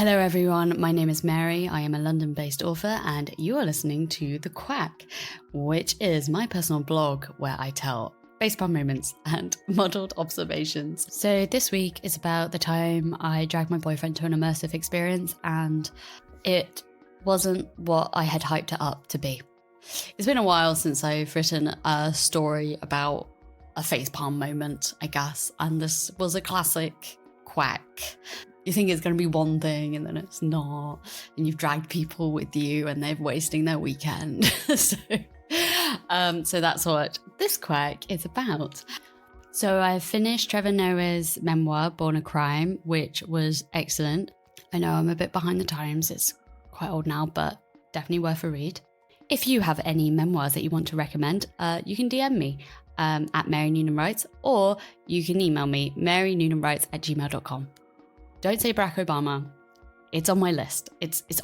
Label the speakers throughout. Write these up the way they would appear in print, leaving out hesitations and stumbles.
Speaker 1: Hello everyone, my name is Mary. I am a London-based author and you are listening to The Quack, which is my personal blog where I tell facepalm moments and modelled observations. So this week is about the time I dragged my boyfriend to an immersive experience and it wasn't what I had hyped it up to be. It's been a while since I've written a story about a facepalm moment, I guess, and this was a classic quack. You think it's going to be one thing and then it's not, and you've dragged people with you and they're wasting their weekend. So that's what this quack is about. So I finished Trevor Noah's memoir, Born a Crime, which was excellent. I know I'm a bit behind the times. It's quite old now, but definitely worth a read. If you have any memoirs that you want to recommend, you can DM me at Mary Noonan Writes, or you can email me, marynoonan.writes@gmail.com. Don't say Barack Obama. It's on my list.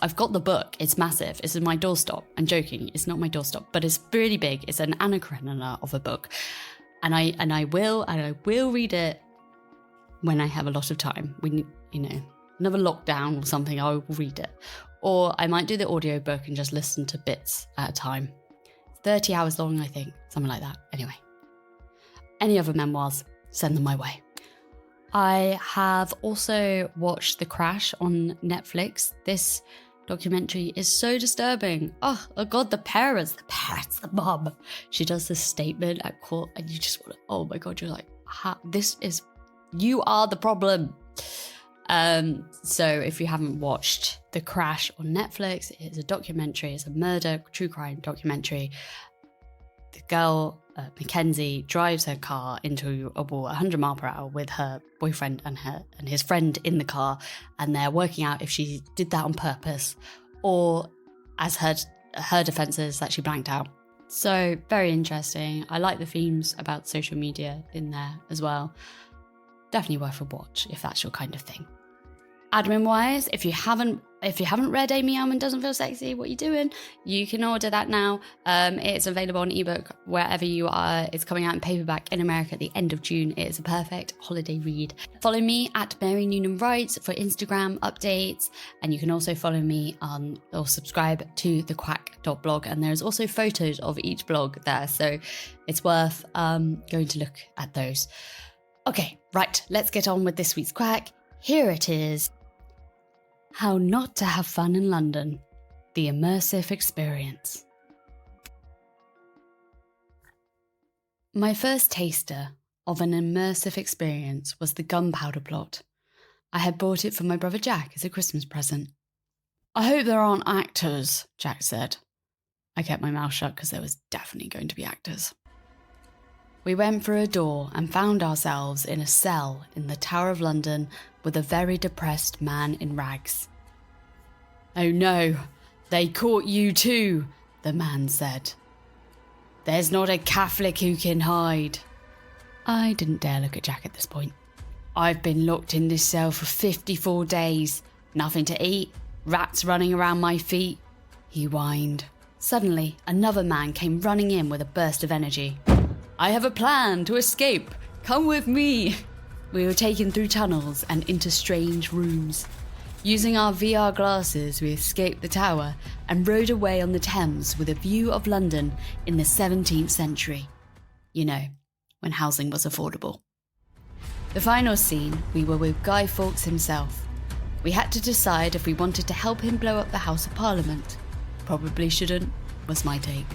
Speaker 1: I've got the book. It's massive. It's in my doorstop. I'm joking. It's not my doorstop, but it's really big. It's an Anna Karenina of a book. And I will read it when I have a lot of time. When, another lockdown or something, I will read it. Or I might do the audiobook and just listen to bits at a time. 30 hours long, I think. Something like that. Anyway. Any other memoirs, send them my way. I have also watched The Crash on Netflix. This documentary is so disturbing. Oh God, the parents, the mom. She does this statement at court and you just want to, oh my God, you're like, you are the problem. So if you haven't watched The Crash on Netflix, it's a documentary, it's a murder, true crime documentary. The girl, Mackenzie, drives her car into a wall at 100 miles per hour with her boyfriend and his friend in the car, and they're working out if she did that on purpose or as her defense is that she blanked out. So very interesting. I like the themes about social media in there as well. Definitely worth a watch if that's your kind of thing. Admin wise, if you haven't read Amy Elman Doesn't Feel Sexy, what are you doing? You can order that now. It's available on ebook wherever you are. It's coming out in paperback in America at the end of June. It is a perfect holiday read. Follow me at Mary Noonan Writes for Instagram updates, and you can also follow me on or subscribe to TheQuack.blog, and there's also photos of each blog there, so it's worth going to look at those. Okay, right, let's get on with this week's quack. Here it is. How not to have fun in London, the immersive experience. My first taster of an immersive experience was the Gunpowder Plot. I had bought it for my brother Jack as a Christmas present. I hope there aren't actors, Jack said. I kept my mouth shut because there was definitely going to be actors. We went through a door and found ourselves in a cell in the Tower of London with a very depressed man in rags. Oh no, they caught you too, the man said. There's not a Catholic who can hide. I didn't dare look at Jack at this point. I've been locked in this cell for 54 days. Nothing to eat, rats running around my feet, he whined. Suddenly, another man came running in with a burst of energy. I have a plan to escape. Come with me. We were taken through tunnels and into strange rooms. Using our VR glasses, we escaped the tower and rode away on the Thames with a view of London in the 17th century. You know, when housing was affordable. The final scene, we were with Guy Fawkes himself. We had to decide if we wanted to help him blow up the House of Parliament. Probably shouldn't, was my take.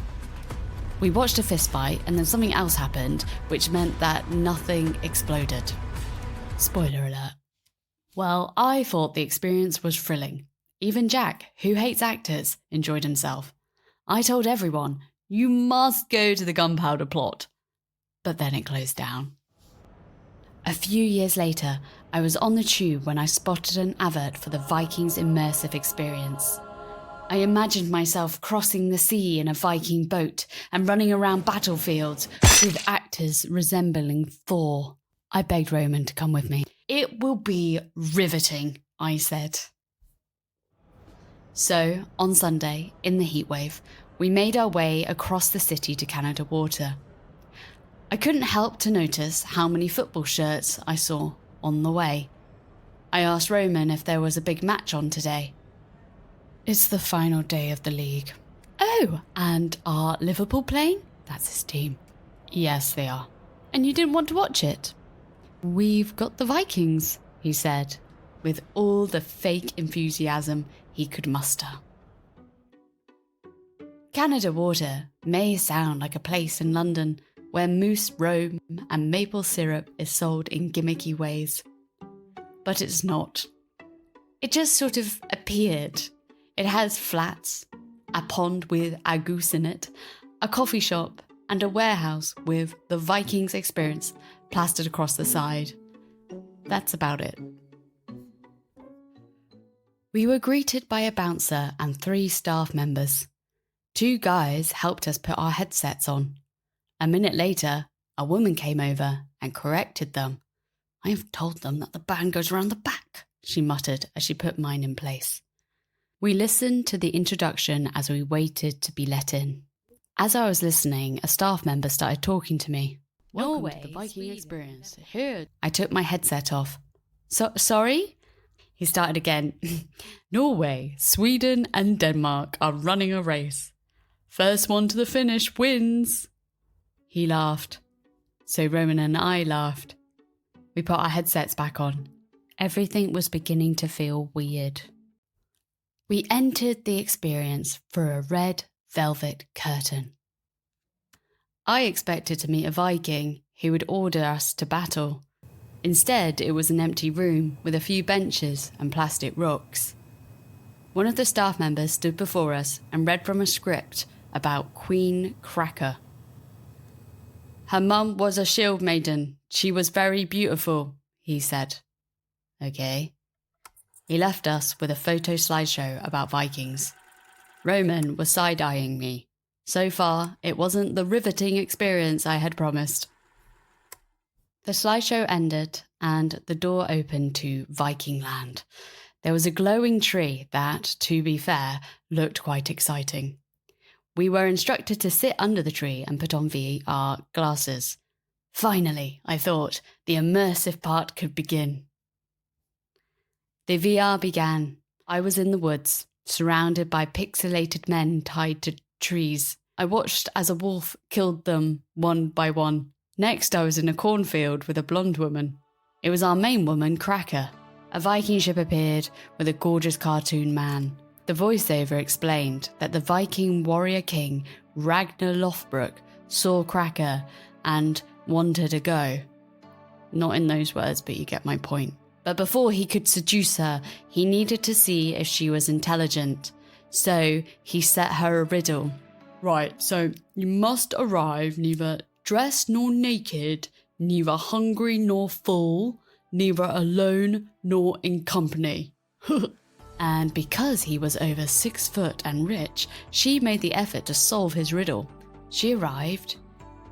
Speaker 1: We watched a fistfight and then something else happened, which meant that nothing exploded. Spoiler alert. Well, I thought the experience was thrilling. Even Jack, who hates actors, enjoyed himself. I told everyone, you must go to the Gunpowder Plot. But then it closed down. A few years later, I was on the tube when I spotted an advert for the Vikings immersive experience. I imagined myself crossing the sea in a Viking boat and running around battlefields with actors resembling Thor. I begged Roman to come with me. It will be riveting, I said. So, on Sunday, in the heatwave, we made our way across the city to Canada Water. I couldn't help to notice how many football shirts I saw on the way. I asked Roman if there was a big match on today. It's the final day of the league. Oh, and are Liverpool playing? That's his team. Yes, they are. And you didn't want to watch it? We've got the Vikings, he said, with all the fake enthusiasm he could muster. Canada Water may sound like a place in London where mousse, rum and maple syrup is sold in gimmicky ways. But it's not. It just sort of appeared. It has flats, a pond with a goose in it, a coffee shop, and a warehouse with the Vikings experience plastered across the side. That's about it. We were greeted by a bouncer and 3 staff members. 2 guys helped us put our headsets on. A minute later, a woman came over and corrected them. I've told them that the band goes around the back, she muttered as she put mine in place. We listened to the introduction as we waited to be let in. As I was listening, a staff member started talking to me. Welcome to the Viking experience. Here. I took my headset off. Sorry? He started again. Norway, Sweden and Denmark are running a race. First one to the finish wins. He laughed. So Roman and I laughed. We put our headsets back on. Everything was beginning to feel weird. We entered the experience through a red velvet curtain. I expected to meet a Viking who would order us to battle. Instead, it was an empty room with a few benches and plastic rocks. One of the staff members stood before us and read from a script about Queen Cracker. Her mum was a shield maiden. She was very beautiful, he said. Okay. He left us with a photo slideshow about Vikings. Roman was side-eyeing me. So far, it wasn't the riveting experience I had promised. The slideshow ended and the door opened to Viking land. There was a glowing tree that, to be fair, looked quite exciting. We were instructed to sit under the tree and put on VR glasses. Finally, I thought, the immersive part could begin. The VR began. I was in the woods, surrounded by pixilated men tied to trees. I watched as a wolf killed them one by one. Next, I was in a cornfield with a blonde woman. It was our main woman, Cracker. A Viking ship appeared with a gorgeous cartoon man. The voiceover explained that the Viking warrior king, Ragnar Lothbrok, saw Cracker and wanted a go. Not in those words, but you get my point. But before he could seduce her, he needed to see if she was intelligent. So he set her a riddle. Right, so you must arrive neither dressed nor naked, neither hungry nor full, neither alone nor in company. And because he was over 6 foot and rich, she made the effort to solve his riddle. She arrived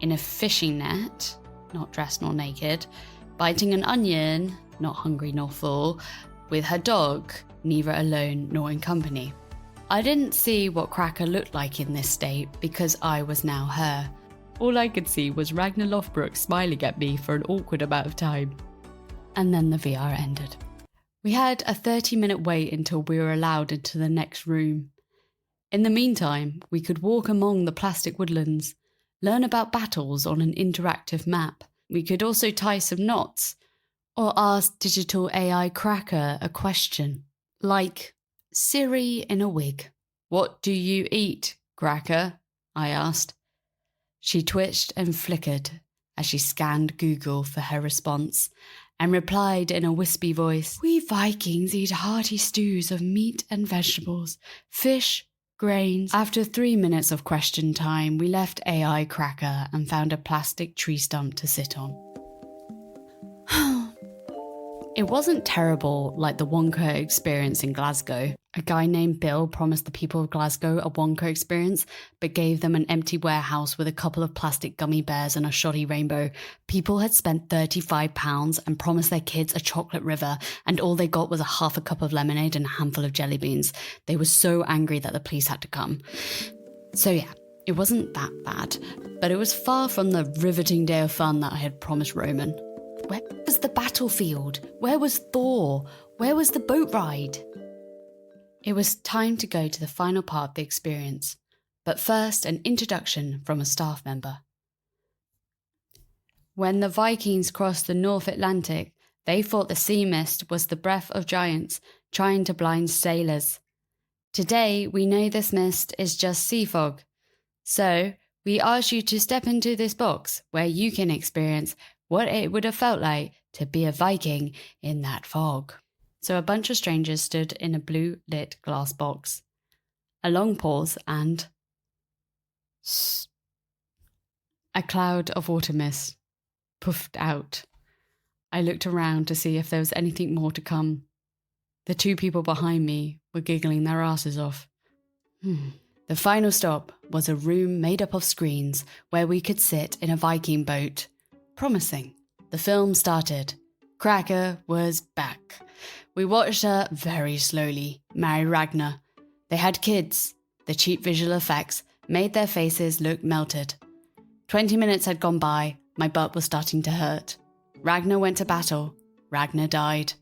Speaker 1: in a fishing net, not dressed nor naked, biting an onion, not hungry nor full, with her dog, neither alone nor in company. I didn't see what Cracker looked like in this state because I was now her. All I could see was Ragnar Lothbrok smiling at me for an awkward amount of time. And then the VR ended. We had a 30-minute wait until we were allowed into the next room. In the meantime, we could walk among the plastic woodlands, learn about battles on an interactive map. We could also tie some knots, or ask digital AI Cracker a question, like Siri in a wig. What do you eat, Cracker? I asked. She twitched and flickered as she scanned Google for her response and replied in a wispy voice, We Vikings eat hearty stews of meat and vegetables, fish, grains. After 3 minutes of question time, we left AI Cracker and found a plastic tree stump to sit on. It wasn't terrible like the Wonka experience in Glasgow. A guy named Bill promised the people of Glasgow a Wonka experience, but gave them an empty warehouse with a couple of plastic gummy bears and a shoddy rainbow. People had spent £35 and promised their kids a chocolate river, and all they got was a half a cup of lemonade and a handful of jelly beans. They were so angry that the police had to come. So yeah, it wasn't that bad, but it was far from the riveting day of fun that I had promised Roman. Where was the battlefield? Where was Thor? Where was the boat ride? It was time to go to the final part of the experience, but first an introduction from a staff member. When the Vikings crossed the North Atlantic, they thought the sea mist was the breath of giants trying to blind sailors. Today, we know this mist is just sea fog. So, we ask you to step into this box where you can experience what it would have felt like to be a Viking in that fog. So a bunch of strangers stood in a blue-lit glass box. A long pause and... a cloud of water mist puffed out. I looked around to see if there was anything more to come. The two people behind me were giggling their asses off. The final stop was a room made up of screens where we could sit in a Viking boat. Promising. The film started. Cracker was back. We watched her very slowly marry Ragnar. They had kids. The cheap visual effects made their faces look melted. 20 minutes had gone by. My butt was starting to hurt. Ragnar went to battle. Ragnar died.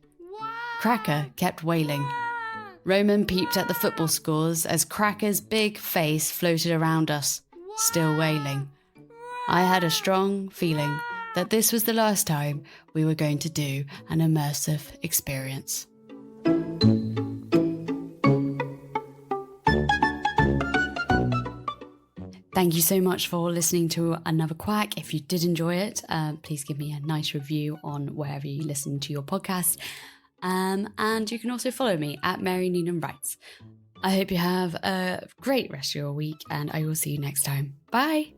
Speaker 1: Cracker kept wailing. Roman peeped at the football scores as Cracker's big face floated around us, still wailing. I had a strong feeling that this was the last time we were going to do an immersive experience. Thank you so much for listening to another Quack. If you did enjoy it, please give me a nice review on wherever you listen to your podcast. And you can also follow me at Mary Needham Writes. I hope you have a great rest of your week, and I will see you next time. Bye!